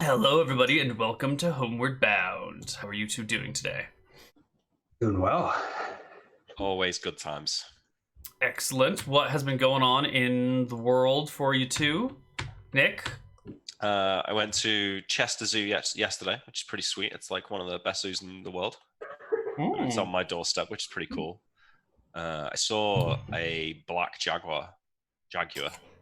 Hello, everybody, and welcome to Homeward Bound. How are you two doing today? Doing well. Always good times. Excellent. What has been going on in the world for you two? Nick? I went to Chester Zoo yesterday, which is pretty sweet. It's like one of the best zoos in the world. And it's on my doorstep, which is pretty cool. I saw a black jaguar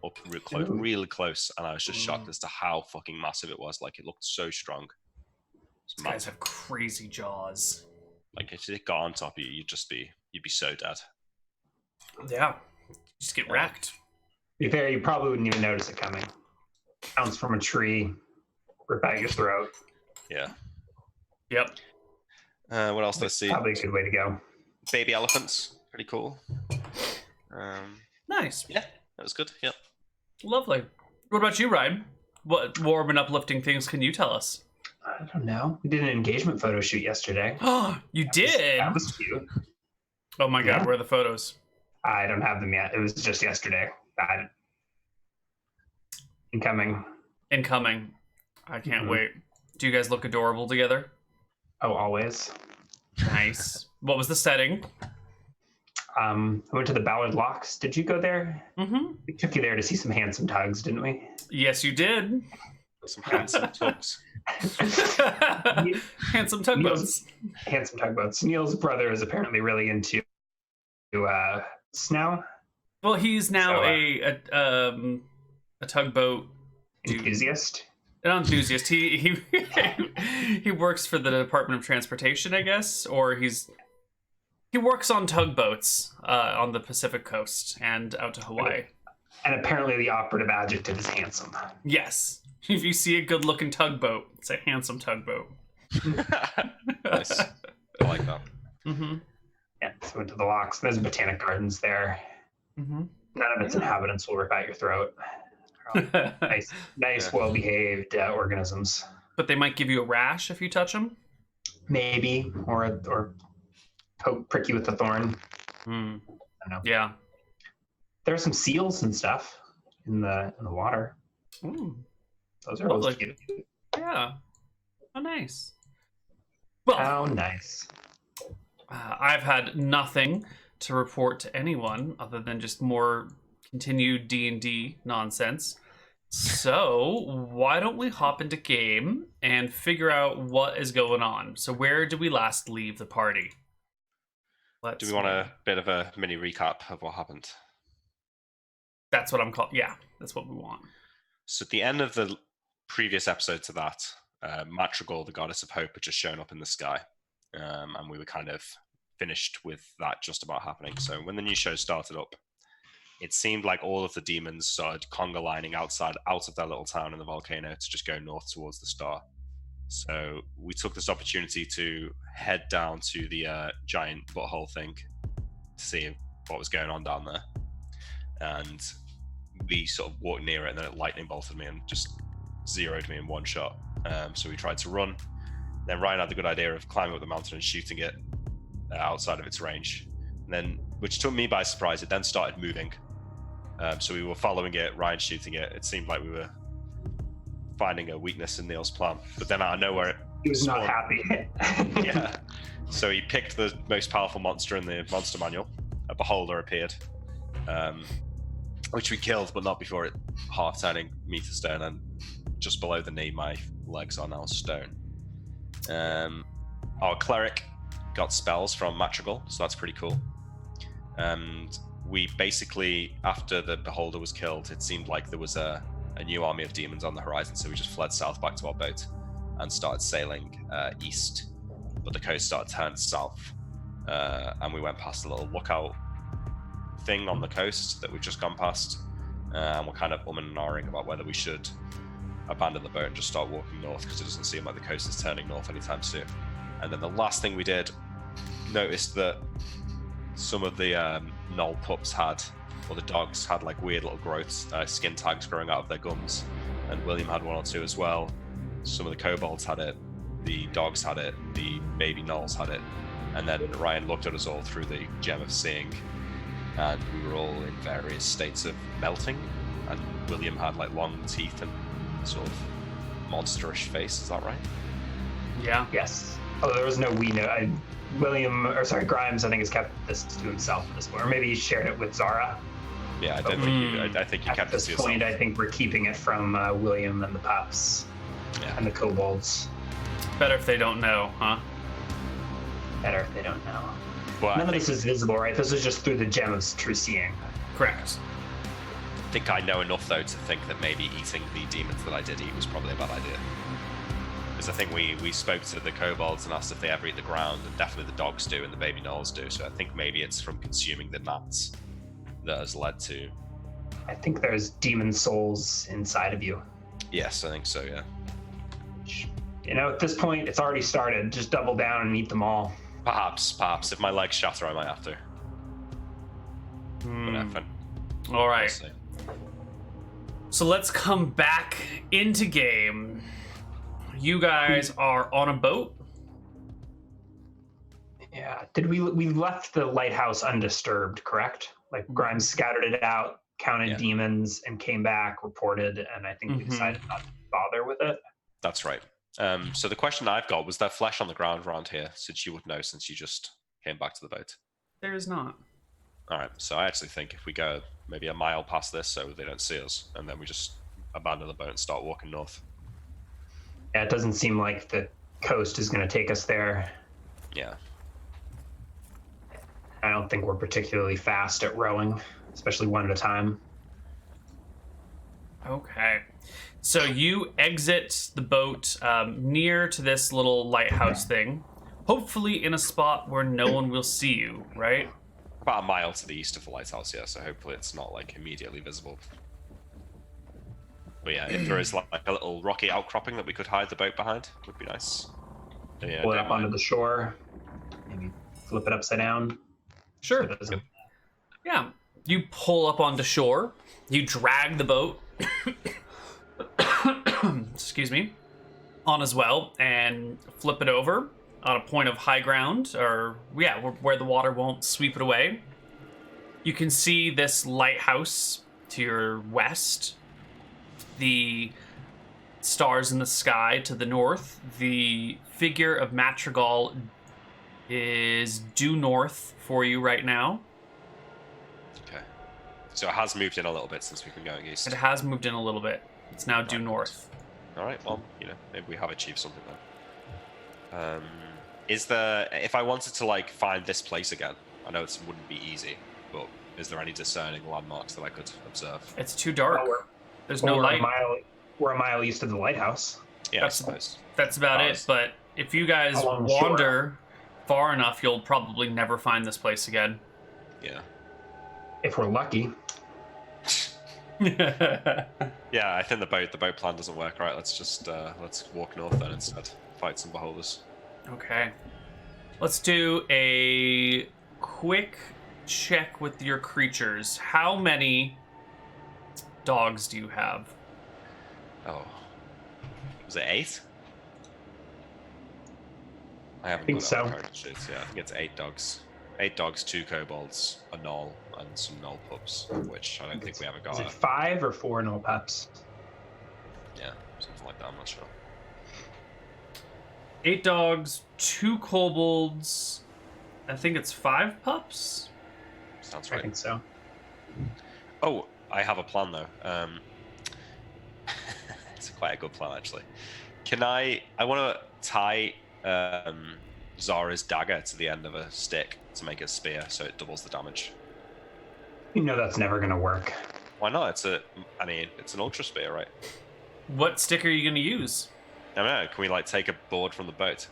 up really close, and I was just shocked as to how fucking massive it was. Like, it looked so strong. These guys have crazy jaws. Like, if it got on top of you, you'd be so dead. Yeah, just get wrecked. To be fair, you probably wouldn't even notice it coming. Bounce from a tree, rip out your throat. Yeah. Yep. What else did I see? Probably a good way to go. Baby elephants, pretty cool. Nice. Yeah, that was good. Yep. Lovely. What about you, Ryan? What warm and uplifting things can you tell us? I don't know. We did an engagement photo shoot yesterday. Oh, you did? That was cute. Oh my god, Yeah. where are the photos? I don't have them yet. It was just yesterday. Incoming. I can't wait. Do you guys look adorable together? Oh, always. Nice. What was the setting? I went to the Ballard Locks. Did you go there? Mm-hmm. We took you there to see some handsome tugs, didn't we? Yes, you did. Some handsome tugs. Handsome tugboats. Handsome tugboats. Neal's brother is apparently really into snow. Well, he's now So, a tugboat Enthusiast. an enthusiast. He he works for the Department of Transportation, I guess, or he works on tugboats on the Pacific coast and out to Hawaii. And apparently the operative adjective is handsome. Yes, if you see a good-looking tugboat, it's a handsome tugboat. Nice. I like that. Mm-hmm. Yeah, so went to the locks. There's botanic gardens there. Mm-hmm. None of its inhabitants will rip out your throat. Nice, Yeah. well-behaved organisms. But they might give you a rash if you touch them. Maybe, or prick you with the thorn. Hmm. I don't know. Yeah. There are some seals and stuff in the water. Ooh. Those are always Lovely. cute. Yeah. Oh, nice. Well, How nice. I've had nothing to report to anyone other than just more continued D&D nonsense. So why don't we hop into game and figure out what is going on? So where did we last leave the party? Do we want a bit of a mini recap of what happened? That's what I'm called. Yeah, that's what we want. So at the end of the previous episode to that, Madrigal, the goddess of hope, had just shown up in the sky. And we were kind of finished with that just about happening. So when the new show started up, it seemed like all of the demons started conga lining out of their little town in the volcano to just go north towards the star. So we took this opportunity to head down to the giant butthole thing to see what was going on down there. And we sort of walked near it, and then it lightning bolted me and just zeroed me in one shot. So we tried to run. Then Ryan had the good idea of climbing up the mountain and shooting it outside of its range. And then, which took me by surprise, it then started moving. So we were following it, Ryan shooting it. It seemed like we were finding a weakness in Neal's plan. But then out of nowhere, He was not happy. yeah. So he picked the most powerful monster in the monster manual. A beholder appeared, which we killed, but not before it half turning me to stone. And just below the knee, my legs are now stone. Our cleric got spells from Madrigal, so that's pretty cool. And we basically, after the beholder was killed, it seemed like there was a new army of demons on the horizon, so we just fled south back to our boat and started sailing east. But the coast started to turn south, and we went past a little lookout thing on the coast that we've just gone past, and we're kind of umming and ahhing about whether we should abandon the boat and just start walking north, because it doesn't seem like the coast is turning north anytime soon. And then the last thing we did, noticed that some of the knoll pups had, or the dogs had, like weird little growths, skin tags growing out of their gums, and William had one or two as well. Some of the kobolds had it, the dogs had it, the baby gnolls had it, and then Ryan looked at us all through the gem of seeing, and we were all in various states of melting, and William had like long teeth and sort of monsterish face. Is that right? Yeah. Yes. Although there was no Grimes, I think, has kept this to himself at this point. Or maybe he shared it with Zara. Yeah, I don't think you. I think you At kept this it to yourself. point, I think we're keeping it from William and the pups and the kobolds. Better if they don't know, huh? Better if they don't know. Well, None of this is visible, right? This is just through the gem of true seeing. Correct. I think I know enough though to think that maybe eating the demons that I did eat was probably a bad idea. Because I think we spoke to the kobolds and asked if they ever eat the ground, and definitely the dogs do and the baby gnolls do. So I think maybe it's from consuming the gnats that has led to. I think there's demon souls inside of you. Yes, I think so. Yeah. You know, at this point, it's already started. Just double down and eat them all. Perhaps. If my legs shatter, I might have to. But All right. we'll see. So let's come back into game. You guys are on a boat. Yeah. Did we left the lighthouse undisturbed, correct? Like Grimes scouted it out, counted demons, and came back, reported, and I think we decided not to bother with it. That's right. So the question I've got, was there flesh on the ground around here, since you would know, since you just came back to the boat? There is not. All right, so I actually think if we go maybe a mile past this so they don't see us, and then we just abandon the boat and start walking north. Yeah, it doesn't seem like the coast is going to take us there. Yeah. I don't think we're particularly fast at rowing, especially one at a time. Okay. So you exit the boat near to this little lighthouse thing, hopefully in a spot where no one will see you, right? About a mile to the east of the lighthouse, yeah, so hopefully it's not like immediately visible. But yeah, if there is like a little rocky outcropping that we could hide the boat behind, would be nice. Yeah, Pull it up onto the shore, maybe flip it upside down. Sure. So it doesn't- Yeah. You pull up onto shore, you drag the boat, excuse me, on as well, and flip it over on a point of high ground, or where the water won't sweep it away. You can see this lighthouse to your west, the stars in the sky to the north. The figure of Madrigal is due north for you right now. Okay. So it has moved in a little bit since we've been going east. It has moved in a little bit. It's now due north. All right, well, maybe we have achieved something then. Is there, if I wanted to like find this place again, I know it wouldn't be easy, but is there any discerning landmarks that I could observe? It's too dark. There's no we're light. We're a mile east of the lighthouse. Yeah, I suppose. That's about it. But if you guys Along the wander far enough, you'll probably never find this place again. Yeah. If we're lucky. Yeah, I think the boat plan doesn't work. Right, let's just let's walk north then instead. Fight some beholders. Okay. Let's do a quick check with your creatures. How many dogs do you have? Oh. Was it 8? I haven't think got so. it on character sheets. Yeah, I think it's 8 dogs. 8 dogs, 2 kobolds, a gnoll, and some gnoll pups, which I don't think we ever got. Is it 5 or 4 no pups? Yeah, something like that, I'm not sure. 8 dogs, 2 kobolds. I think it's 5 pups. Sounds I right. think so. Oh, I have a plan though. It's quite a good plan actually. I want to tie Zara's dagger to the end of a stick to make a spear, so it doubles the damage. You know that's never going to work. Why not? It's an ultra spear, right? What stick are you going to use? I don't know. Can we like take a board from the boat?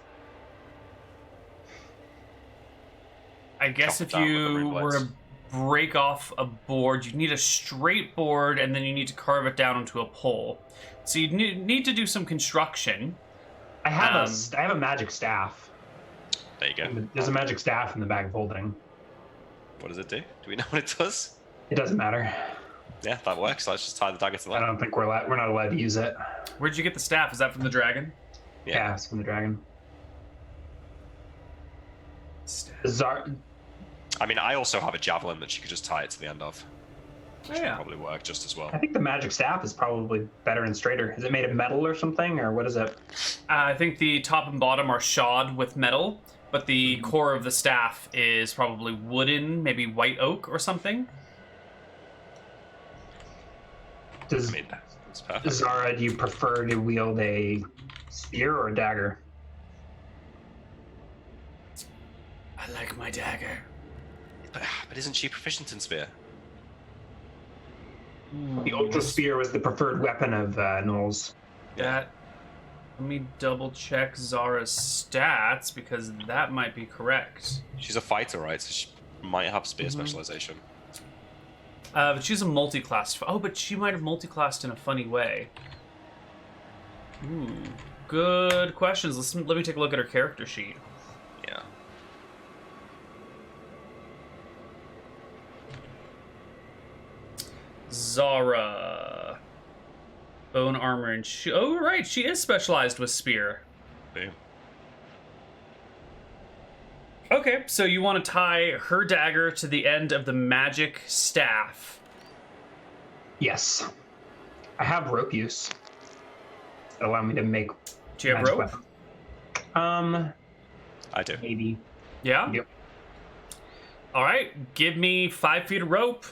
I guess Chop if it down with the you rude were blades. to break off a board, you need a straight board, and then you need to carve it down into a pole. So you need to do some construction. I have a magic staff. There you go. There's a magic staff in the bag of holding. What does it do? Do we know what it does? It doesn't matter. Yeah, that works. Let's just tie the dagger to I that. don't think we're not allowed to use it. Where'd you get the staff? Is that from the dragon? Yeah, it's from the dragon. Staff. Zar- I mean, I also have a javelin that you could just tie it to the end of. Oh, yeah. Probably work just as well. I think the magic staff is probably better and straighter. Is it made of metal or something, or what is it? I think the top and bottom are shod with metal, but the core of the staff is probably wooden, maybe white oak or something. Does I mean, it's perfect. Zara, do you prefer to wield a spear or a dagger? I like my dagger. But isn't she proficient in spear? The ultra spear was the preferred weapon of Noel's. Let me double check Zara's stats because that might be correct. She's a fighter, right? So she might have spear specialization. But she's a multi-class. Oh, but she might have multi-classed in a funny way. Ooh, good questions. Let me take a look at her character sheet. Yeah. Zara. Bone armor and oh, right, she is specialized with spear. Boom. Okay, so you want to tie her dagger to the end of the magic staff. Yes. I have rope use. Allow me to make. Do you have magic rope? weapon. I do. Maybe. Yeah? Yep. All right, give me 5 feet of rope,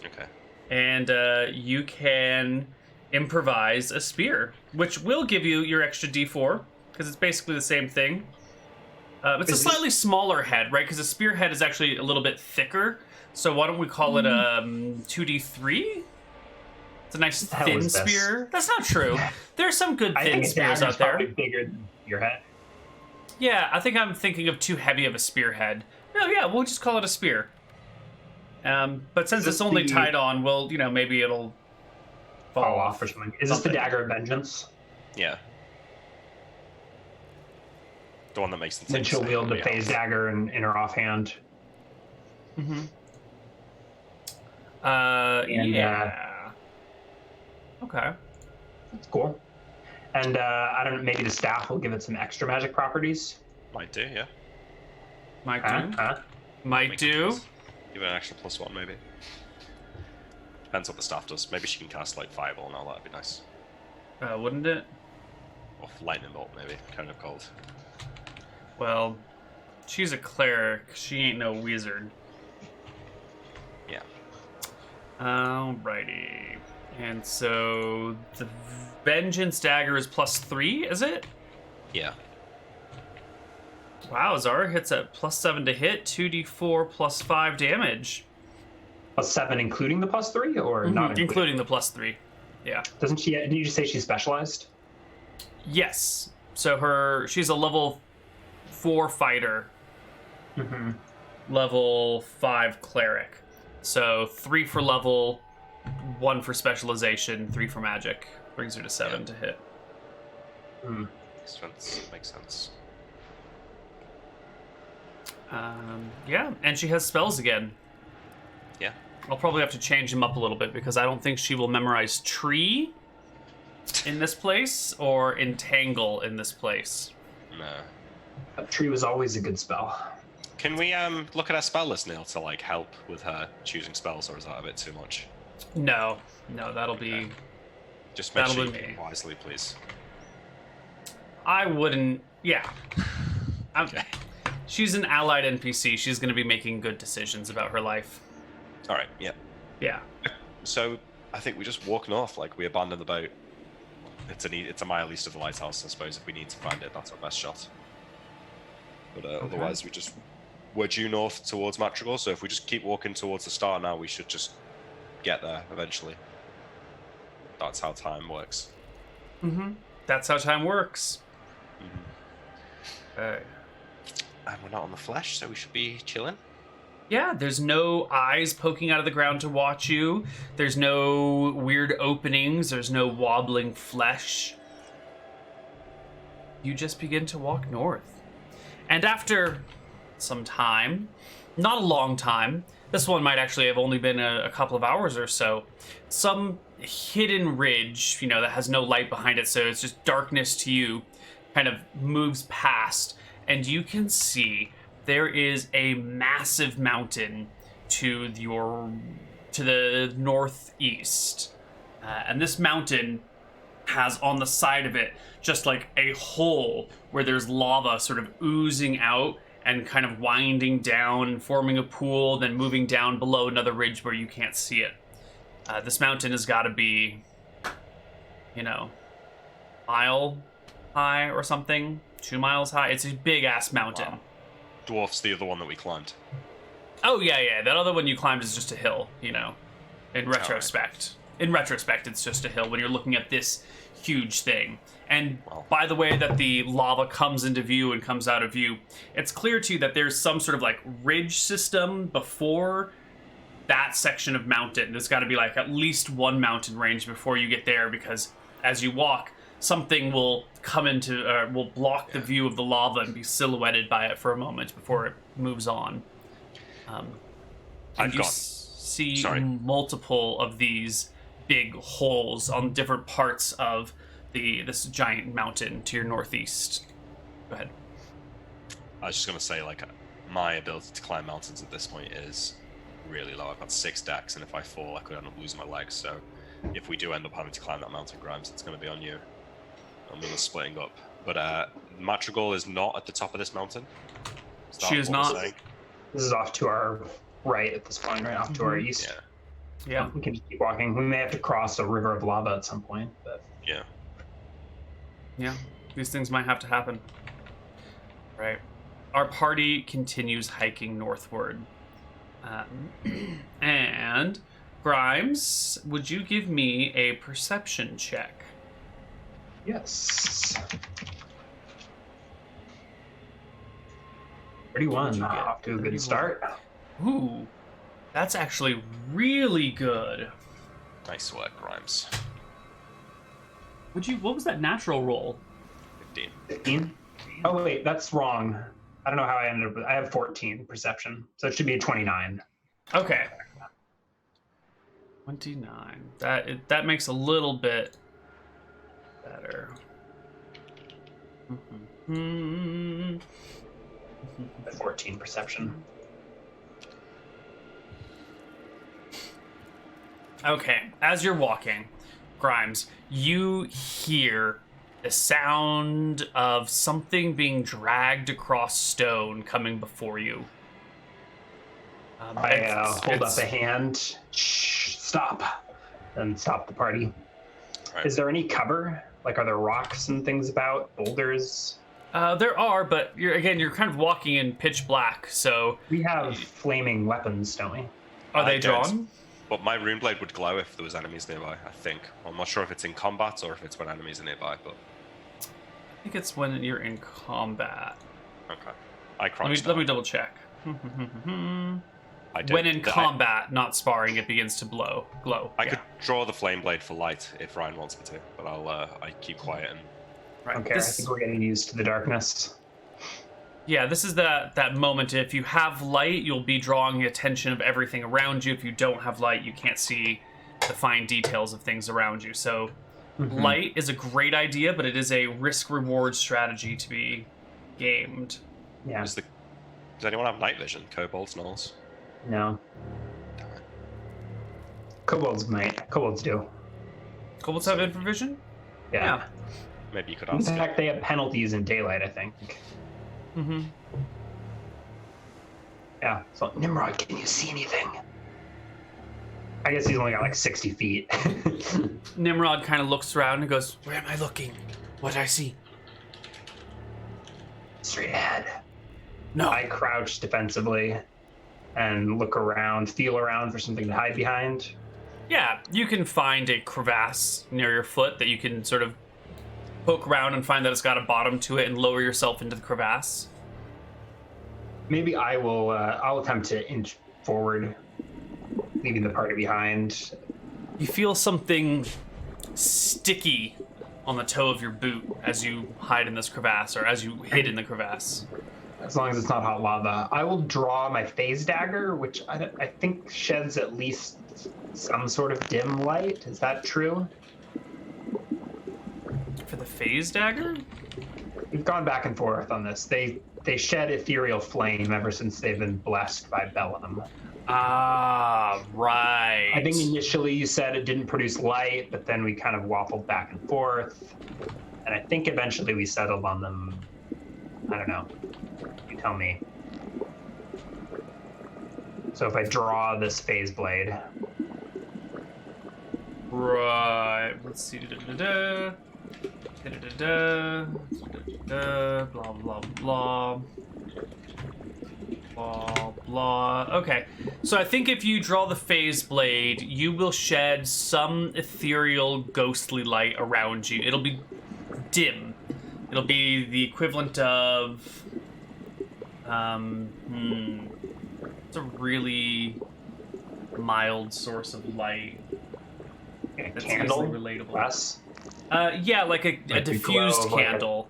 Okay. and you can improvise a spear, which will give you your extra d4, because it's basically the same thing. It's a slightly smaller head, right? Because a spear head is actually a little bit thicker. So why don't we call it 2d3? It's a nice thin spear. That's not true. There's some good thin spears out there. Probably bigger than your head. Yeah, I think I'm thinking of too heavy of a spearhead. No, yeah, we'll just call it a spear. But since it's only tied on, well, maybe it'll fall off or something. Is this the dagger of vengeance? Yeah. The one that makes the Then she'll wield the phase dagger in her offhand. Mm-hmm. And, yeah. Okay. That's cool. And I don't know, maybe the staff will give it some extra magic properties. Might do, yeah. Might do. Might do. Give it an extra +1, maybe. Depends what the staff does. Maybe she can cast like Fireball and all that'd be nice. Wouldn't it? Or Lightning Bolt, maybe. Kind of cold. Well, she's a cleric. She ain't no wizard. Yeah. Alrighty. And so the vengeance dagger is +3, is it? Yeah. Wow, Zara hits at +7 to hit, 2d4 +5 damage. +7 including the +3 or not including the +3. Yeah. Doesn't she? Did you just say she's specialized? Yes. So she's a level 4 fighter. Level 5 cleric. So 3 for level, 1 for specialization, 3 for magic. Brings her to 7 to hit. Makes sense. Yeah, and she has spells again. Yeah. I'll probably have to change them up a little bit because I don't think she will memorize tree in this place or entangle in this place. No. A tree was always a good spell. Can we look at our spell list, Neal, to like help with her choosing spells, or is that a bit too much? No, that'll be. Just make sure you be pick wisely, please. I wouldn't. Yeah. Okay. She's an allied NPC. She's going to be making good decisions about her life. All right. Yeah. Yeah. So I think we just walk north. Like we abandon the boat. It's a mile east of the lighthouse. I suppose if we need to find it, that's our best shot. But otherwise, we're due north towards Madrigal. So if we just keep walking towards the star now, we should just get there eventually. That's how time works. That's how time works. And we're not on the flesh, so we should be chilling. Yeah, there's no eyes poking out of the ground to watch you. There's no weird openings. There's no wobbling flesh. You just begin to walk north. And after some time, not a long time, this one might actually have only been a couple of hours or so, some hidden ridge, that has no light behind it, so it's just darkness to you, kind of moves past, and you can see there is a massive mountain to your to the northeast. And this mountain has on the side of it just like a hole where there's lava sort of oozing out and kind of winding down, forming a pool, then moving down below another ridge where you can't see it. This mountain has got to be, mile high or something, 2 miles high. It's a big ass mountain. Wow. Dwarfs the other one that we climbed. Oh yeah. That other one you climbed is just a hill, in retrospect. In retrospect, it's just a hill when you're looking at this huge thing. And by the way that the lava comes into view and comes out of view, it's clear to you that there's some sort of like ridge system before that section of mountain. There's got to be like at least one mountain range before you get there, because as you walk, something will come into, will block the view of the lava and be silhouetted by it for a moment before it moves on. See multiple of these big holes on different parts of this giant mountain to your northeast. Go ahead. I was just going to say, like, my ability to climb mountains at this point is really low. I've got 6 decks, and if I fall, I could end up losing my legs. So if we do end up having to climb that mountain, Grimes, it's going to be on you. I'm going to splitting up. But Madrigal is not at the top of this mountain. She is not. This is off to our right at this point, right? Off to our east. Yeah. We can just keep walking. We may have to cross a river of lava at some point, but... Yeah, these things might have to happen. Right. Our party continues hiking northward. And Grimes, would you give me a perception check? Yes. 31. Off to a good start. Ooh, that's actually really good. Nice work, Grimes. What was that natural roll? 15. 15? Oh, wait, that's wrong. I don't know how I ended up with... I have 14 perception, so it should be a 29. Okay. 29. That makes a little bit better. 14 perception. Okay, as you're walking, Grimes, you hear the sound of something being dragged across stone coming before you. I hold up a hand. Shh, stop. And stop the party. Right. Is there any cover? Like, are there rocks and things about? Boulders? There are, but you're kind of walking in pitch black, so... We have flaming weapons, don't we? Are they drawn? But my rune blade would glow if there was enemies nearby, I think. I'm not sure if it's in combat or if it's when enemies are nearby, but... I think it's when you're in combat. Okay. I crouched Let me double check. When in combat, not sparring, it begins to glow. I could draw the flame blade for light if Ryan wants me to, but I keep quiet and... Right. Okay, I think we're getting used to the darkness. Yeah, this is that moment. If you have light, you'll be drawing the attention of everything around you. If you don't have light, you can't see the fine details of things around you. So light is a great idea, but it is a risk-reward strategy to be gamed. Yeah. Does anyone have night vision? Kobolds, gnolls? No. Kobolds might. Kobolds do. Kobolds have infravision? Yeah. Maybe you could In ask. fact, they have penalties in daylight, I think. Yeah. So, Nimrod, can you see anything? I guess he's only got like 60 feet. Nimrod kind of looks around and goes, "Where am I looking? What do I see?" Straight ahead. No. I crouch defensively and look around, feel around for something to hide behind. Yeah, you can find a crevasse near your foot that you can sort of poke around and find that it's got a bottom to it and lower yourself into the crevasse. Maybe I'll attempt to inch forward, leaving the party behind. You feel something sticky on the toe of your boot as you hide in this crevasse, or as you hid in the crevasse. As long as it's not hot lava. I will draw my phase dagger, which I think sheds at least some sort of dim light. Is that true? For the phase dagger? We've gone back and forth on this. They shed ethereal flame ever since they've been blessed by Bellum. Ah, right. I think initially you said it didn't produce light, but then we kind of waffled back and forth. And I think eventually we settled on them. I don't know. You tell me. So if I draw this phase blade. Right. Let's see. Da-da-da-da. Da-da-da-da. Da-da-da-da. Blah, blah, blah. Blah, blah. Okay. So I think if you draw the phase blade, you will shed some ethereal, ghostly light around you. It'll be dim. It'll be the equivalent of... It's a really mild source of light. A That's candle? easily relatable. Less? Yeah, like a diffused candle.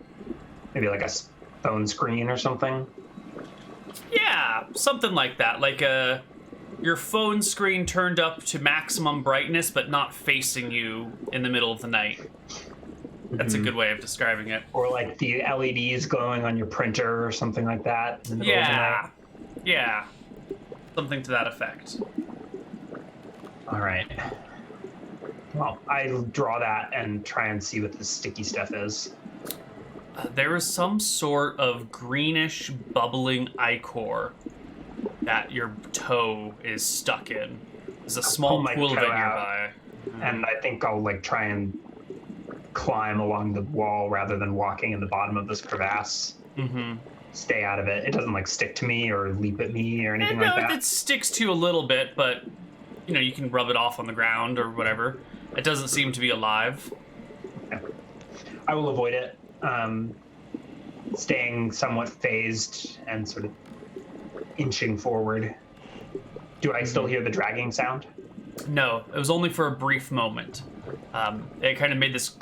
Maybe like a phone screen or something? Yeah, something like that. Like your phone screen turned up to maximum brightness, but not facing you in the middle of the night. That's a good way of describing it. Or like the LEDs glowing on your printer or something like that. In the middle of the night. Yeah. Something to that effect. All right. Well, I'll draw that and try and see what the sticky stuff is. There is some sort of greenish, bubbling ichor that your toe is stuck in. There's a small pool of it nearby. And I think I'll like try and climb along the wall rather than walking in the bottom of this crevasse. Mm-hmm. Stay out of it. It doesn't like stick to me or leap at me or anything like that. It sticks to you a little bit, but you know, you can rub it off on the ground or whatever. It doesn't seem to be alive. Okay. I will avoid it. Staying somewhat phased and sort of inching forward. Do I still hear the dragging sound? No, it was only for a brief moment. It kind of made this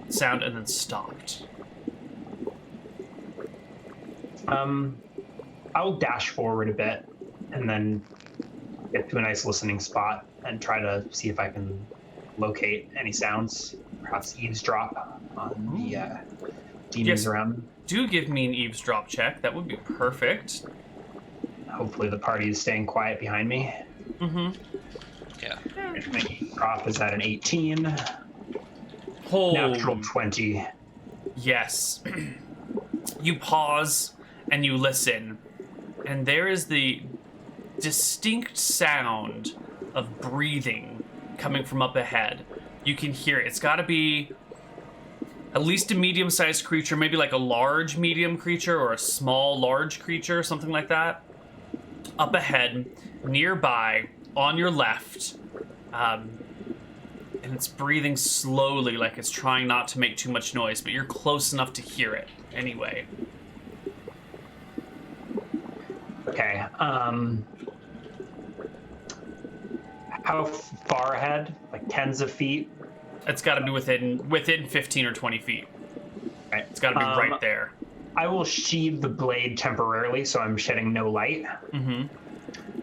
sound and then stopped. I'll dash forward a bit and then get to a nice listening spot and try to see if I can locate any sounds. Perhaps eavesdrop on the demons around me. Do give me an eavesdrop check. That would be perfect. Hopefully the party is staying quiet behind me. Mm-hmm. Yeah. If my eavesdrop is at an 18. Oh. Natural 20. Yes. You pause and you listen, and there is the distinct sound of breathing coming from up ahead. You can hear it. It's got to be at least a medium-sized creature, maybe like a large medium creature or a small large creature, something like that. Up ahead, nearby, on your left, and it's breathing slowly, like it's trying not to make too much noise, but you're close enough to hear it anyway. Okay. How far ahead? Like tens of feet? It's got to be within 15 or 20 feet. Right. It's got to be right there. I will sheathe the blade temporarily so I'm shedding no light. Mm-hmm.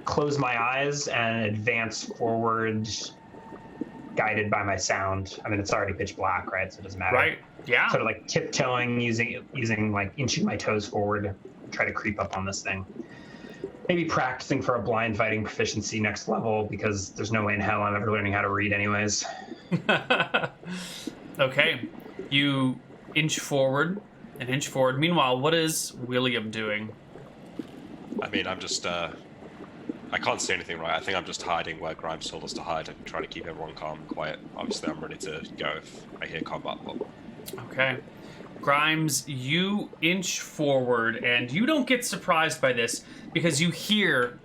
Close my eyes and advance forward, guided by my sound. I mean, it's already pitch black, right? So it doesn't matter. Right. Yeah. Sort of like tiptoeing, using like inching my toes forward, try to creep up on this thing. Maybe practicing for a blind fighting proficiency next level, because there's no way in hell I'm ever learning how to read anyways. Okay. You inch forward and inch forward. Meanwhile, what is William doing? I mean, I'm just, I can't say anything right. I think I'm just hiding where Grimes told us to hide and trying to keep everyone calm and quiet. Obviously, I'm ready to go if I hear combat. But... Okay. Grimes, you inch forward, and you don't get surprised by this because you hear,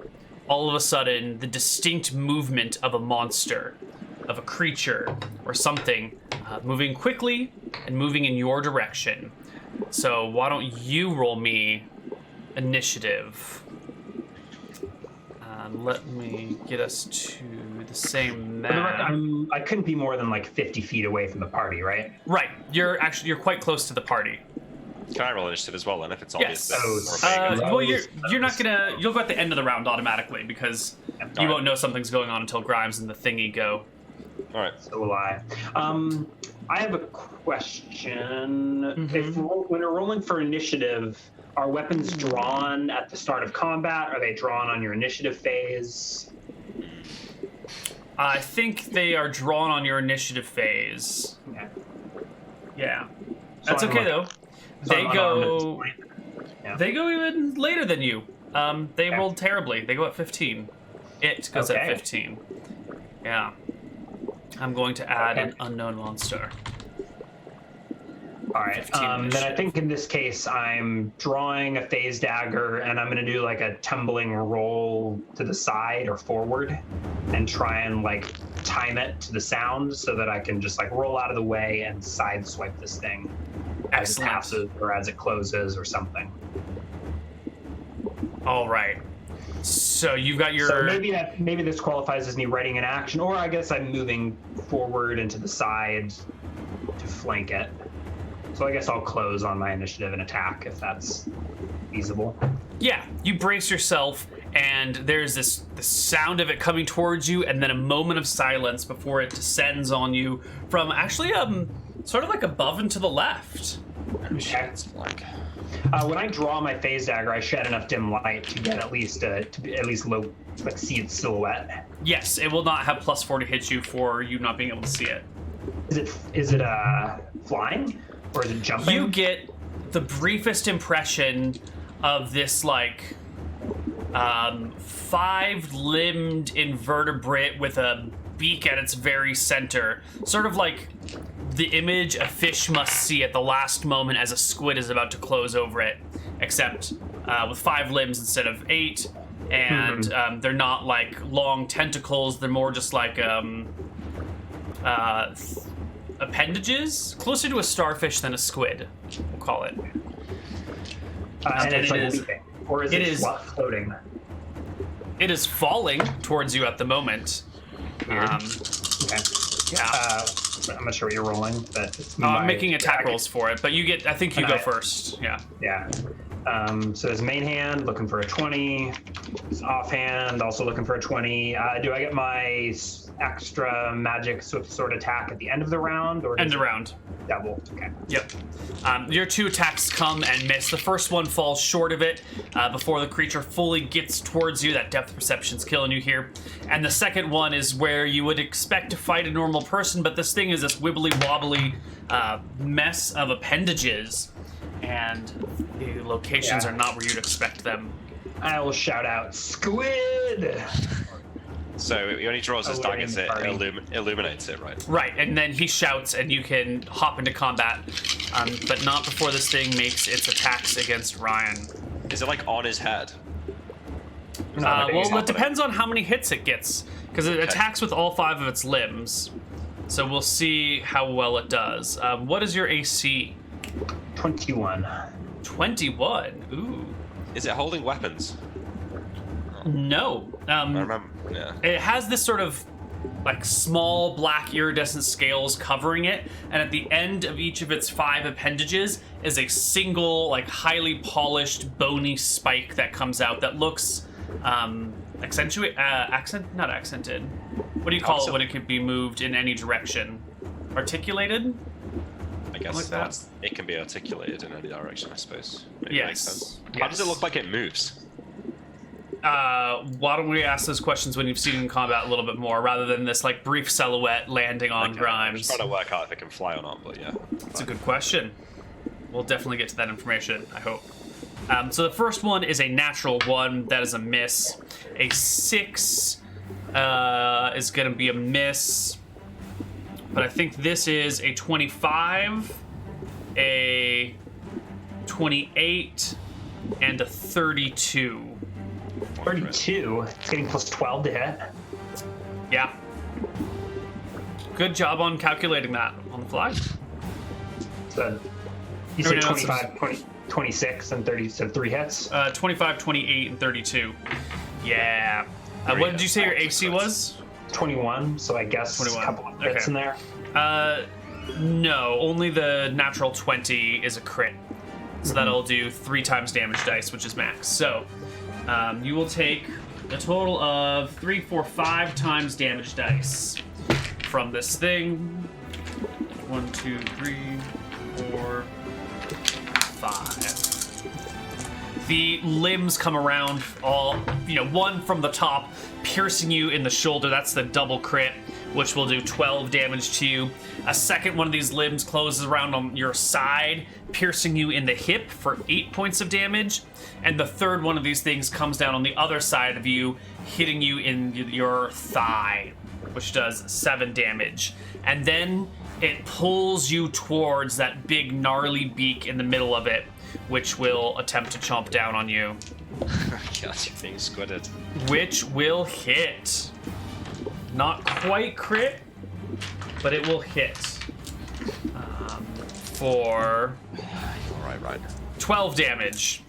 all of a sudden, the distinct movement of a monster, of a creature, or something, moving quickly and moving in your direction. So why don't you roll me initiative? Let me get us to the same map. I couldn't be more than like 50 feet away from the party, right? Right. You're quite close to the party. Can I roll initiative as well then if it's obvious? Yes. That Well, you're not gonna. You'll go at the end of the round automatically because you won't know something's going on until Grimes and the thingy go. All right. So will I. I have a question. Mm-hmm. When we're rolling for initiative, Are weapons drawn at the start of combat? Are they drawn on your initiative phase? I think they are drawn on your initiative phase. Okay. Yeah. So That's I'm okay, like- though. So They I'm unarmed at this go... point. Yeah. They go even later than you. They Okay. rolled terribly. They go at 15. It goes at Okay. 15. Yeah. I'm going to add Okay. an unknown monster. All right. 15 Then I initiative. think in this case, I'm drawing a phase dagger, and I'm going to do like a tumbling roll to the side or forward, and try and like time it to the sound so that I can just like roll out of the way and side swipe this thing as it Excellent. passes or as it closes or something. All right. So you've got your... So maybe this qualifies as me writing an action, or I guess I'm moving forward and to the side to flank it. So I guess I'll close on my initiative and attack if that's feasible. Yeah, you brace yourself, and there's this the sound of it coming towards you, and then a moment of silence before it descends on you from actually sort of like above and to the left. Okay. It's like When I draw my phase dagger, I shed enough dim light to get at least low, like see its silhouette. Yes, it will not have +4 to hit you for you not being able to see it. Is it flying or is it jumping? You get the briefest impression of this like 5-limbed invertebrate with a beak at its very center, sort of like the image a fish must see at the last moment as a squid is about to close over it, except with 5 limbs instead of 8, and they're not like long tentacles, they're more just like appendages, closer to a starfish than a squid, we'll call it. and and it's it like is- leaping, or is it it is- floating? It is falling towards you at the moment. Weird. Um, Okay. yeah. I'm not sure what you're rolling, but it's I'm making attack rolls for it, but you get. I think you And go I- first. Yeah. Yeah. So there's main hand, looking for a 20. It's offhand, also looking for a 20. Do I get my extra magic swift sword attack at the end of the round, or End does of it round. double? Okay. Yep. Your 2 attacks come and miss. The first one falls short of it before the creature fully gets towards you. That depth perception's killing you here. And the second one is where you would expect to fight a normal person, but this thing is this wibbly wobbly mess of appendages, and the locations Yeah. are not where you'd expect them. I will shout out, "Squid!" so it only draws as Alluring daggers, the it party. illuminates it, right? Right, and then he shouts, and you can hop into combat, but not before this thing makes its attacks against Ryan. Is it like on his head? I think it's Well, it depends on how many hits it gets, because it Okay. attacks with all 5 of its limbs. So we'll see how well it does. What is your AC? 21. 21. Ooh. Is it holding weapons? No. I remember. Yeah. It has this sort of like small black iridescent scales covering it, and at the end of each of its 5 appendages is a single, like highly polished, bony spike that comes out that looks not accented. What do you call it when it can be moved in any direction? Articulated? I guess like that. it can be articulated in any direction, I suppose. Maybe Yes. Makes sense. How does it look like it moves? Why don't we ask those questions when you've seen it in combat a little bit more, rather than this like brief silhouette landing on Okay, I'm Grimes? just trying to work out if it can fly or not, but yeah. That's a good question. We'll definitely get to that information, I hope. So the first one is a natural 1. That is a miss. A 6 is going to be a miss. But I think this is a 25, a 28, and a 32. 32. It's getting plus 12 to hit. Yeah. Good job on calculating that on the fly. So you No, said no, 25, 26, and 30, so 3 hits. 25, 28, and 32. Yeah. What did you say your AC was? 21, so I guess 21. a couple of hits Okay. in there. No, only the natural 20 is a crit. So that'll do 3 times damage dice, which is max. So you will take a total of 3, 4, 5 times damage dice from this thing. 1, 2, 3, 4, 5. The limbs come around all, one from the top, piercing you in the shoulder. That's the double crit, which will do 12 damage to you. A second one of these limbs closes around on your side, piercing you in the hip for 8 points of damage. And the third one of these things comes down on the other side of you, hitting you in your thigh, which does 7 damage. And then it pulls you towards that big gnarly beak in the middle of it, which will attempt to chomp down on you. God, you're being squidded. Which will hit. Not quite crit, but it will hit. For... Right. 12 damage.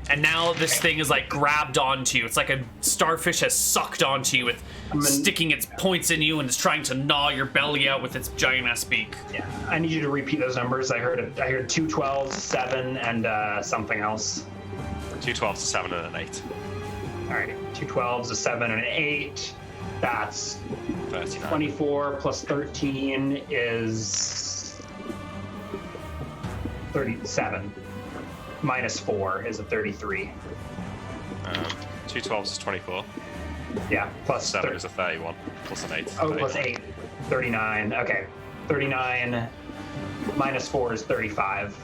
And now this thing is like grabbed onto you. It's like a starfish has sucked onto you with sticking its points in you and is trying to gnaw your belly out with its giant ass beak. Yeah, I need you to repeat those numbers. I heard 2 12s, 7, and something else. 2 12s, 7, and an 8. All right, 2 12s, a 7, and an 8. That's 39. 24 plus 13 is 37. Minus 4 is a 33. 2 12s is 24. Yeah, plus 7 is a 31. Plus an 8. Oh, 39. plus 8. 39. Okay. 39 minus 4 is 35.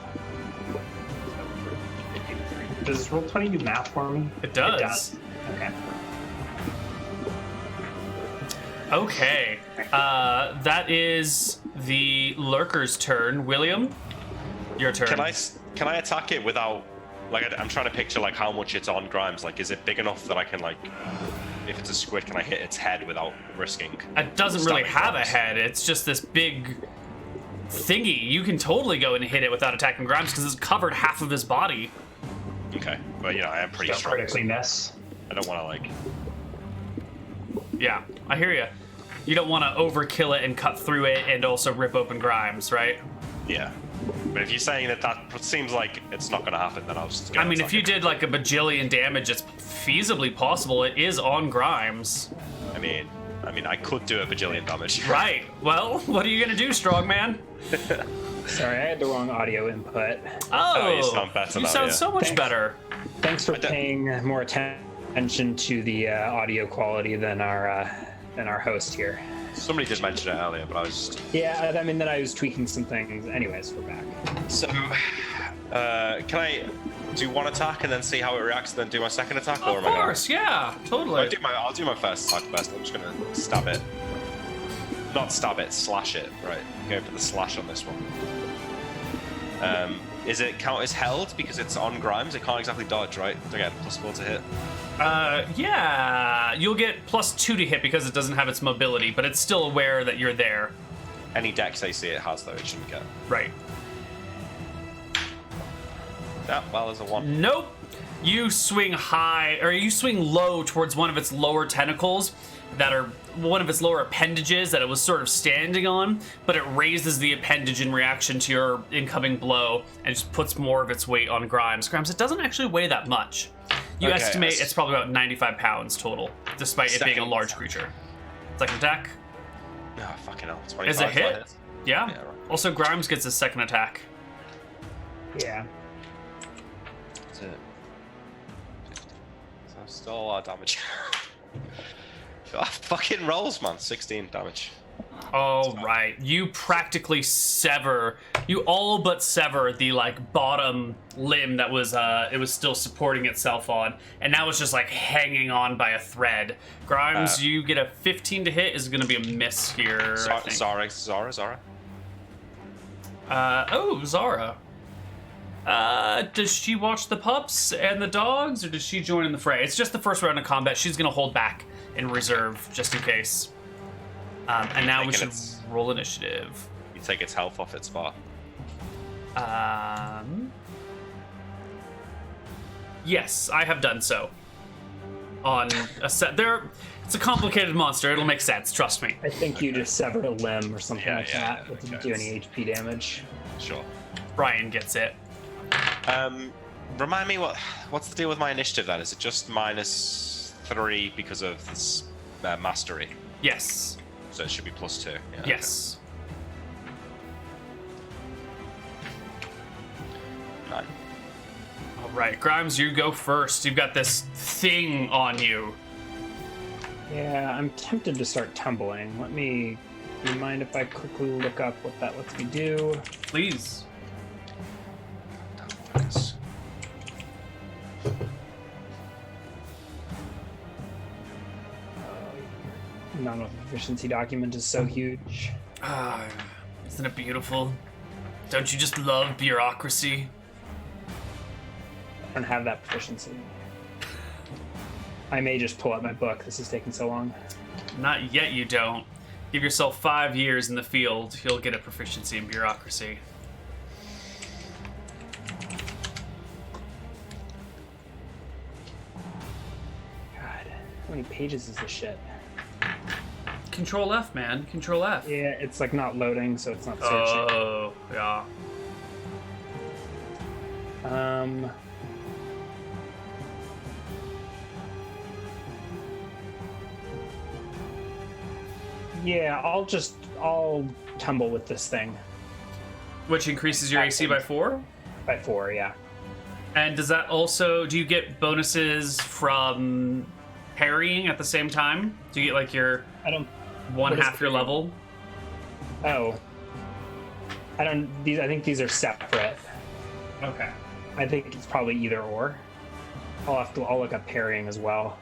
Does Roll20 do math for me? It does. It does. Okay. Okay. That is the lurker's turn. William, your turn. Can I attack it without, like, I'm trying to picture like how much it's on Grimes. Like, is it big enough that I can, like, if it's a squid, can I hit its head without risking? It doesn't really have a head. It's just this big thingy. You can totally go and hit it without attacking Grimes because it's covered half of his body. Okay, but I am pretty Don't strong. critically miss. I don't want to like. Yeah, I hear you. You don't want to overkill it and cut through it and also rip open Grimes, right? Yeah. But if you're saying that seems like it's not going to happen, then I'll just. I mean, if you did like a bajillion damage, it's feasibly possible. It is on Grimes. I mean, I could do a bajillion damage. Right. Well, what are you gonna do, strongman? Sorry, I had the wrong audio input. Oh, you sound better now, sound yeah. so much better. Thanks for paying more attention to the audio quality than our host here. Somebody did mention it earlier, but I was just. Yeah, I mean, then I was tweaking some things. Anyways, we're back. So, can I do one attack and then see how it reacts, and then do my second attack? Of course, yeah, totally. I'll do my first attack first. I'm just gonna stab it. Not stab it, slash it. Right, go for the slash on this one. Is it count as held because it's on Grimes? It can't exactly dodge, right? Do I get +4 to hit? Yeah, you'll get +2 to hit because it doesn't have its mobility, but it's still aware that you're there. Any dex AC it has, though, it shouldn't get. Right. Yeah, well, there's a 1. Nope. You swing high, or you swing low towards one of its lower tentacles that are one of its lower appendages that it was sort of standing on, but it raises the appendage in reaction to your incoming blow and just puts more of its weight on Grimes. Grimes, it doesn't actually weigh that much. You estimate it's probably about 95 pounds total, despite it being a large creature. Second attack. Oh, fucking hell. 25. Is it hit? Yeah. Yeah, right. Also, Grimes gets his second attack. Yeah. That's it. So still a lot of damage. Fucking rolls, man. 16 damage. Oh, right. You practically sever. You all but sever the bottom limb that was it was still supporting itself on, and now it's just hanging on by a thread. Grimes, you get a 15 to hit. Is going to be a miss here. I think. Zara. Zara. Does she watch the pups and the dogs, or does she join in the fray? It's just the first round of combat. She's going to hold back in reserve just in case. And now we should roll initiative. You take its health off its spot. Yes, I have done so. On a set, it's a complicated monster. It'll make sense. Trust me. I think you just severed a limb or something like that. Yeah, It didn't do any HP damage. Sure. Brian gets it. Remind me what's the deal with my initiative then? Is it just -3 because of this mastery? Yes. So it should be +2. Yeah, Yes. Okay. 9. All right, Grimes, you go first. You've got this thing on you. Yeah, I'm tempted to start tumbling. Do you mind if I quickly look up what that lets me do? Please. Non-proficiency document is so huge. Ah, isn't it beautiful? Don't you just love bureaucracy? I don't have that proficiency. I may just pull out my book. This is taking so long. Not yet, you don't. Give yourself 5 years in the field, you'll get a proficiency in bureaucracy. God, how many pages is this shit? Control F, man. Control F. Yeah, it's like not loading, so it's not searching. Oh, yeah. Yeah, I'll tumble with this thing. Which increases your AC by 4? By 4, yeah. And does that also, do you get bonuses from parrying at the same time? Do you get like your I don't. one what is half your level? Oh. I think these are separate. Okay. I think it's probably either or. I'll look up parrying as well.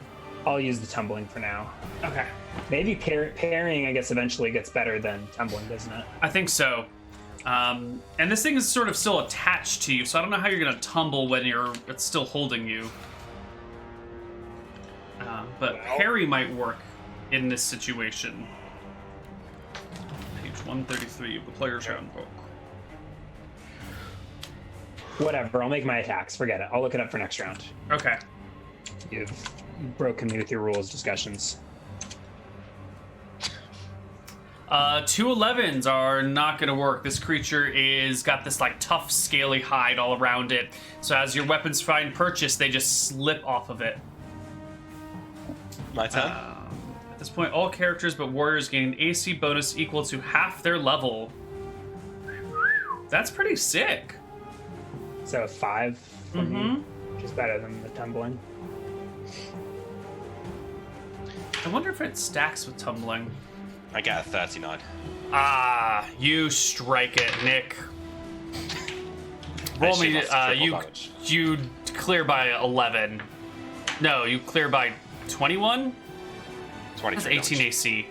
I'll use the tumbling for now. Okay. Maybe parrying, I guess, eventually gets better than tumbling, doesn't it? I think so. And this thing is sort of still attached to you, so I don't know how you're going to tumble when it's still holding you. But parry might work in this situation. Page 133 of the Player's Handbook. Whatever, I'll make my attacks. Forget it. I'll look it up for next round. Okay. You've broken me with your rules discussions. 2 11s are not going to work. This creature got this like tough, scaly hide all around it. So as your weapons find purchase, they just slip off of it. My turn. At this point, all characters but warriors gain an AC bonus equal to half their level. That's pretty sick. So 5 for me, which is better than the tumbling. I wonder if it stacks with tumbling. I get a 39. Ah, you strike it, Nick. Roll me. You clear by 11. No, you clear by 21. 20. That's 18 AC.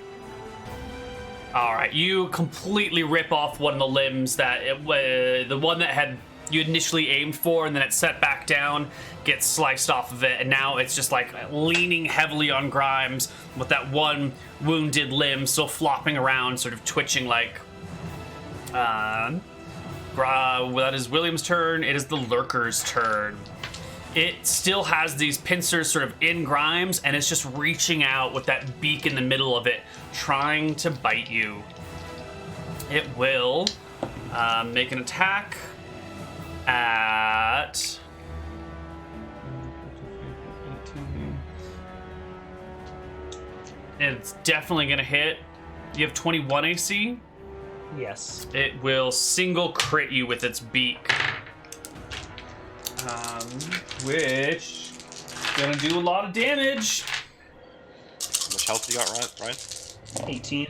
All right, you completely rip off one of the limbs the one that you initially aimed for, and then it set back down, gets sliced off of it, and now it's just like leaning heavily on Grimes with that one wounded limb still flopping around, sort of twitching like. That is William's turn. It is the Lurker's turn. It still has these pincers sort of in Grimes, and it's just reaching out with that beak in the middle of it, trying to bite you. It will make an attack at... It's definitely going to hit. You have 21 AC? Yes. It will single crit you with its beak. Which is going to do a lot of damage. How much health do you got, Ryan? 18.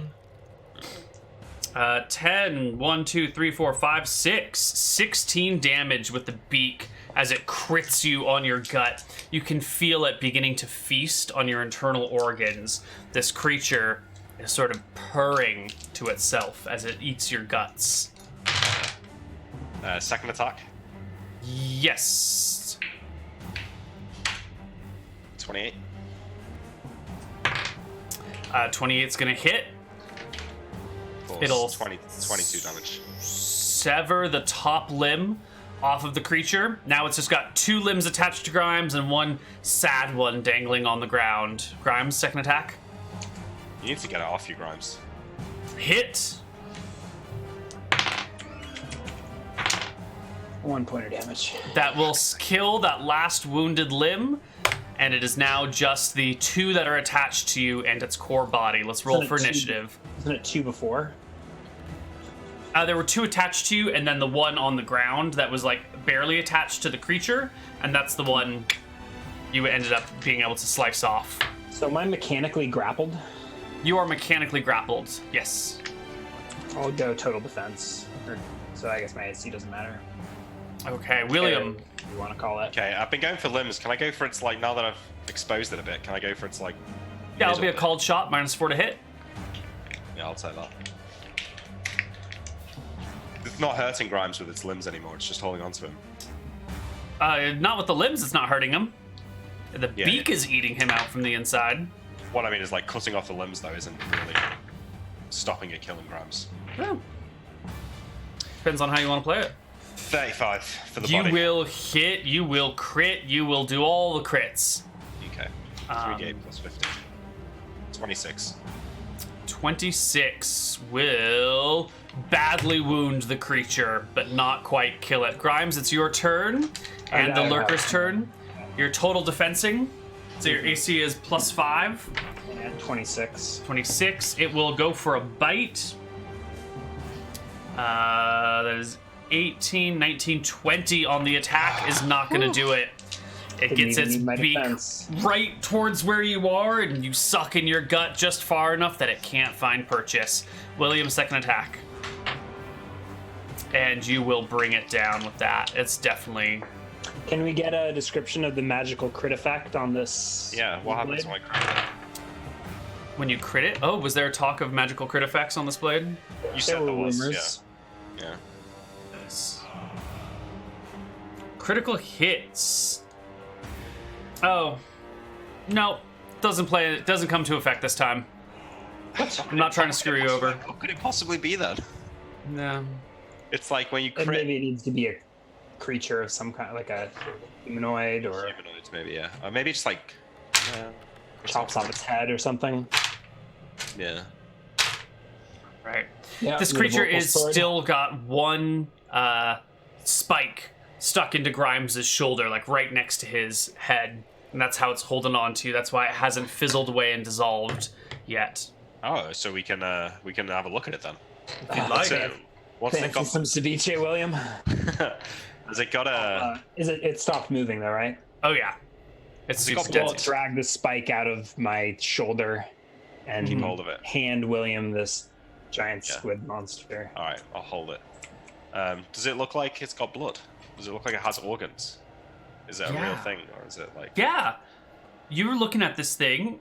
10, 1, 2, 3, 4, 5, 6. 16 damage with the beak as it crits you on your gut. You can feel it beginning to feast on your internal organs. This creature is sort of purring to itself as it eats your guts. Second attack. Yes. 28. 28's gonna hit. It'll 22 damage. Sever the top limb off of the creature. Now it's just got 2 limbs attached to Grimes and one sad one dangling on the ground. Grimes, second attack. You need to get it off you, Grimes. Hit. 1 point of damage. That will kill that last wounded limb, and it is now just the 2 that are attached to you and its core body. Let's roll for initiative. Isn't it 2 before? There were 2 attached to you, and then the one on the ground that was like barely attached to the creature, and that's the one you ended up being able to slice off. So am I mechanically grappled? You are mechanically grappled, yes. I'll go total defense. So I guess my AC doesn't matter. Okay, William. Whatever you want to call it. Okay, I've been going for limbs. Can I go for its, like, now that I've exposed it a bit, can I go for its, like... Yeah, it'll be a middle called shot, -4 to hit. bit? Yeah, I'll take that. It's not hurting Grimes with its limbs anymore, it's just holding on to him. Not with the limbs, it's not hurting him. The Yeah, beak yeah. is eating him out from the inside. What I mean is, like, cutting off the limbs, though, isn't really stopping it killing Grimes. Oh. Depends on how you want to play it. 35 for the You body. will hit, you will crit, you will do all the crits. Okay. 3 plus 15. 26. 26 will badly wound the creature, but not quite kill it. Grimes, it's your turn, and the lurker's turn. Your total defensing, so your AC is +5. And 26. 26. It will go for a bite. That is 18, 19, 20 on the attack is not going to do it. It Didn't gets even its need my beak defense. right towards where you are, and you suck in your gut just far enough that it can't find purchase. William's second attack. And you will bring it down with that. It's definitely... Can we get a description of the magical crit effect on this? Yeah, what happens when I crit it? When you crit it? Oh, was there a talk of magical crit effects on this blade? You said There there were was, rumors. yeah. Critical hits. Oh. No. Doesn't play. It doesn't come to effect this time. I'm not trying to screw you over. What could it possibly be then? No. It's like when you And crit... maybe it needs to be a creature of some kind, like a humanoid, or Humanoids, maybe, yeah. Or maybe just like... chops off its head or something. Yeah. Right. Yeah, This creature is still got one spike stuck into Grimes' shoulder, like right next to his head. And that's how it's holding on to. That's why it hasn't fizzled away and dissolved yet. Oh, so we can have a look at it then. like So, it. what's it Fancy got? some ceviche, William? Has it got a... Is it? It stopped moving though, right? Oh, yeah. It's it got super I'll dead. drag the spike out of my shoulder and Keep hold of it. hand William this giant Yeah. squid monster. Alright, I'll hold it. Does it look like it's got blood? Does it look like it has organs? Is it a real Yeah. thing, or is it like... Yeah. You were looking at this thing.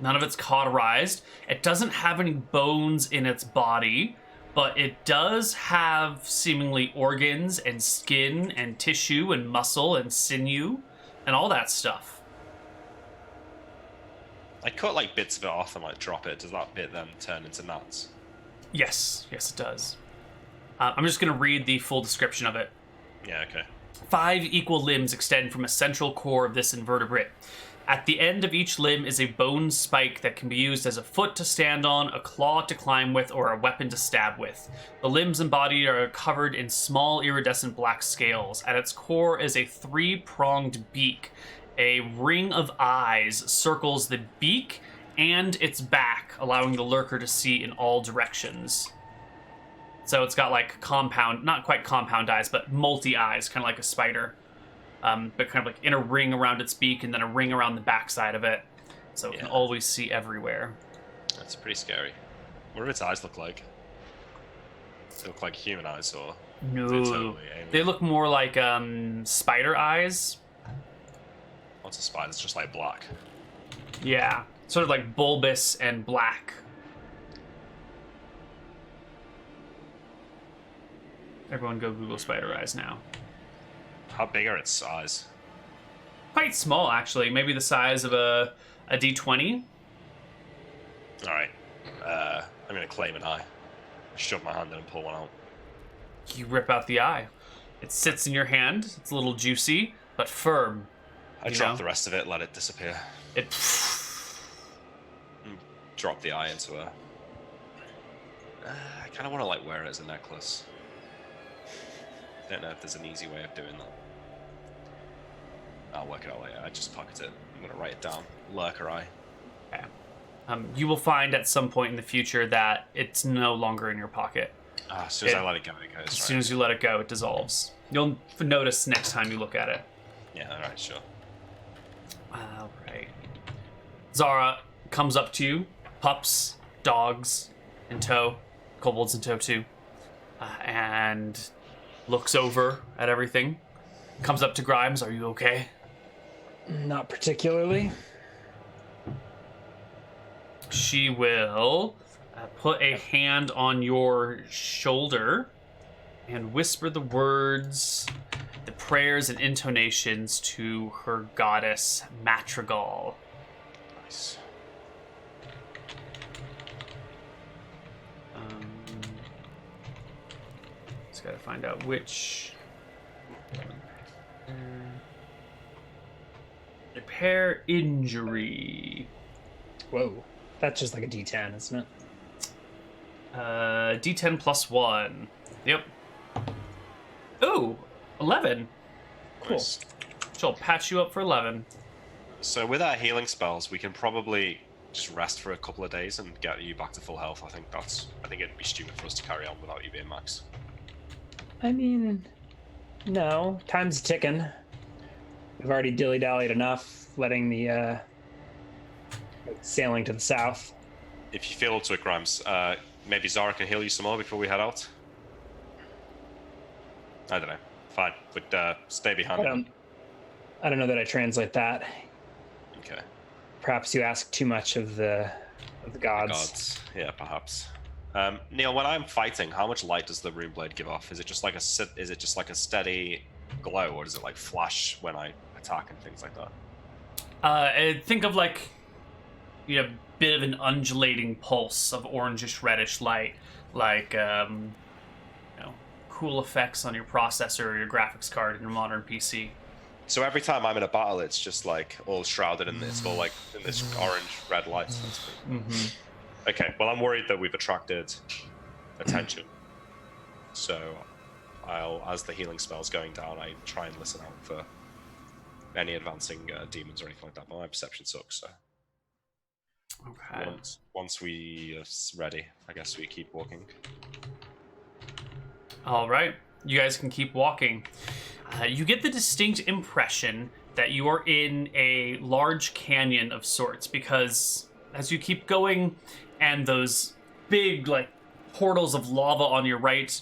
None of it's cauterized. It doesn't have any bones in its body, but it does have seemingly organs and skin and tissue and muscle and sinew and all that stuff. I cut like bits of it off and like drop it. Does that bit then turn into nuts? Yes, it does. I'm just going to read the full description of it. Yeah, okay. 5 equal limbs extend from a central core of this invertebrate. At the end of each limb is a bone spike that can be used as a foot to stand on, a claw to climb with, or a weapon to stab with. The limbs and body are covered in small iridescent black scales. At its core is a 3-pronged beak. A ring of eyes circles the beak and its back, allowing the lurker to see in all directions. So it's got like compound, not quite compound eyes, but multi-eyes, kind of like a spider. But kind of like in a ring around its beak and then a ring around the backside of it. So it can Yeah. always see everywhere. That's pretty scary. What do its eyes look like? They look like human eyes, or... No. They're totally alien. They look more like spider eyes. What's a spider? It's just like black. Yeah. Sort of like bulbous and black. Everyone go Google spider eyes now. How big are its eyes? Quite small, actually. Maybe the size of a D20. Alright. I'm gonna claim an eye. Shove my hand in and pull one out. You rip out the eye. It sits in your hand. It's a little juicy, but firm. I You drop know? the rest of it, let it disappear. It... Drop the eye into a... I kind of want to like wear it as a necklace. Don't know if there's an easy way of doing that. I'll work it out later. I just pocket it. I'm gonna write it down. Lurker eye. You will find at some point in the future that it's no longer in your pocket. As soon as I let it go, it goes. As soon as you let it go, it dissolves. You'll notice next time you look at it. Yeah, alright, sure. All right. Zara comes up to you, pups, dogs in tow, kobolds in tow too, and looks over at everything. Comes up to Grimes. Are you okay? Not particularly. She will put a hand on your shoulder and whisper the words, the prayers and intonations to her goddess Madrigal. Nice. Just gotta find out which. Repair injury. Whoa. That's just like a D10, isn't it? D10 plus 1. Yep. Ooh, 11. Cool. Nice. She'll patch you up for 11. So with our healing spells, we can probably just rest for a couple of days and get you back to full health. I think it'd be stupid for us to carry on without you being max. I mean, no. Time's ticking. We've already dilly-dallied enough, letting the sailing to the south. If you feel up to it, Grimes, maybe Zara can heal you some more before we head out. I don't know. Fine, but stay behind. I don't know that I translate that. Okay. Perhaps you ask too much of the gods. Yeah, perhaps. Neal, when I'm fighting, how much light does the rune blade give off? Is it just like a steady glow, or does it like flash when I attack and things like that? Think of like, a bit of an undulating pulse of orangish reddish light, like cool effects on your processor or your graphics card in your modern PC. So every time I'm in a battle, it's just like all shrouded in this, all like in this orange red light. Mm-hmm. Okay, well, I'm worried that we've attracted attention. So as the healing spell's going down, I try and listen out for any advancing demons or anything like that. But my perception sucks, so. Okay. Once we are ready, I guess we keep walking. All right. You guys can keep walking. You get the distinct impression that you are in a large canyon of sorts, because as you keep going and those big portals of lava on your right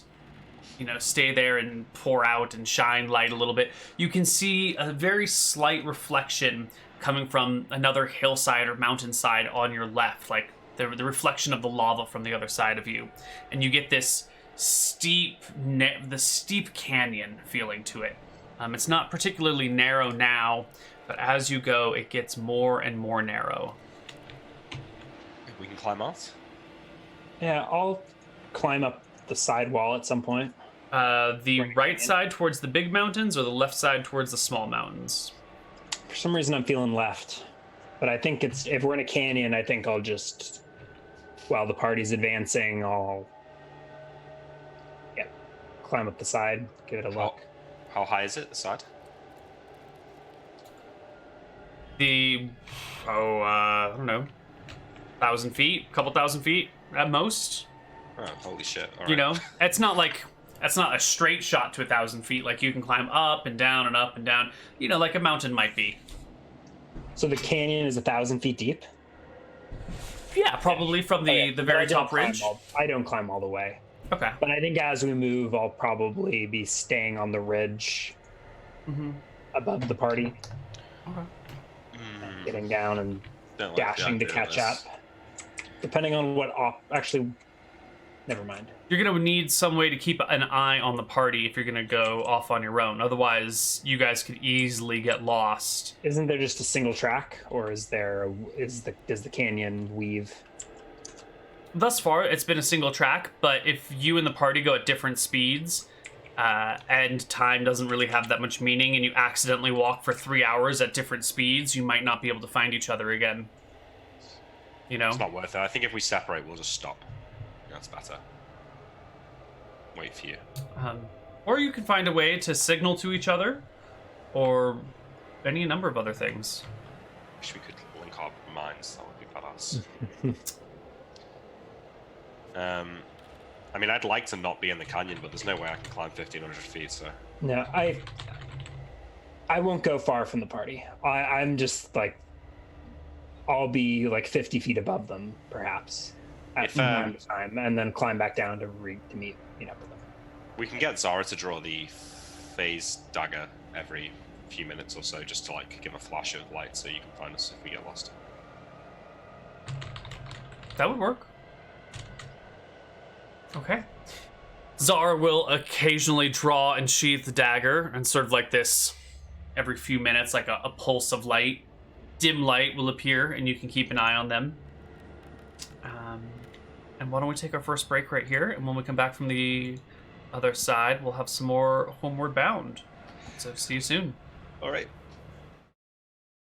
stay there and pour out and shine light a little bit, you can see a very slight reflection coming from another hillside or mountainside on your left, like the reflection of the lava from the other side of you, and you get this steep canyon feeling to it. It's not particularly narrow now, but as you go, it gets more and more narrow. We can climb out? Yeah, I'll climb up the side wall at some point. The right side towards the big mountains or the left side towards the small mountains? For some reason, I'm feeling left. But I think if we're in a canyon, I think I'll just, while the party's advancing, I'll climb up the side, give it a look. How high is it, the side? I don't know, 1,000 feet, a couple thousand feet at most. Oh, holy shit. All right. It's not a straight shot to 1,000 feet. Like, you can climb up and down and up and down, like a mountain might be. So the canyon is 1,000 feet deep? Yeah, probably from the very top ridge. I don't climb all the way. Okay. But I think as we move, I'll probably be staying on the ridge above the party. Okay. Getting down and dashing to catch up. Depending on what... Actually, never mind. You're going to need some way to keep an eye on the party if you're going to go off on your own. Otherwise, you guys could easily get lost. Isn't there just a single track? Or does the canyon weave? Thus far, it's been a single track, but if you and the party go at different speeds, and time doesn't really have that much meaning, and you accidentally walk for 3 hours at different speeds, you might not be able to find each other again. It's not worth it. I think if we separate, we'll just stop. That's better. Wait for you. Or you can find a way to signal to each other, or any number of other things. Wish we could link our minds. That would be badass. I mean, I'd like to not be in the canyon, but there's no way I can climb 1,500 feet, so... No, I won't go far from the party. I'm just like, I'll be like 50 feet above them, perhaps, at one time, and then climb back down to meet up with them. We can get Zara to draw the phase dagger every few minutes or so, just to like give a flash of light so you can find us if we get lost. That would work. Okay. Zara will occasionally draw and sheath the dagger, and sort of like this, every few minutes, like a pulse of light, dim light will appear, and you can keep an eye on them. And why don't we take our first break right here, and when we come back from the other side, we'll have some more Homeward Bound. So see you soon. All right.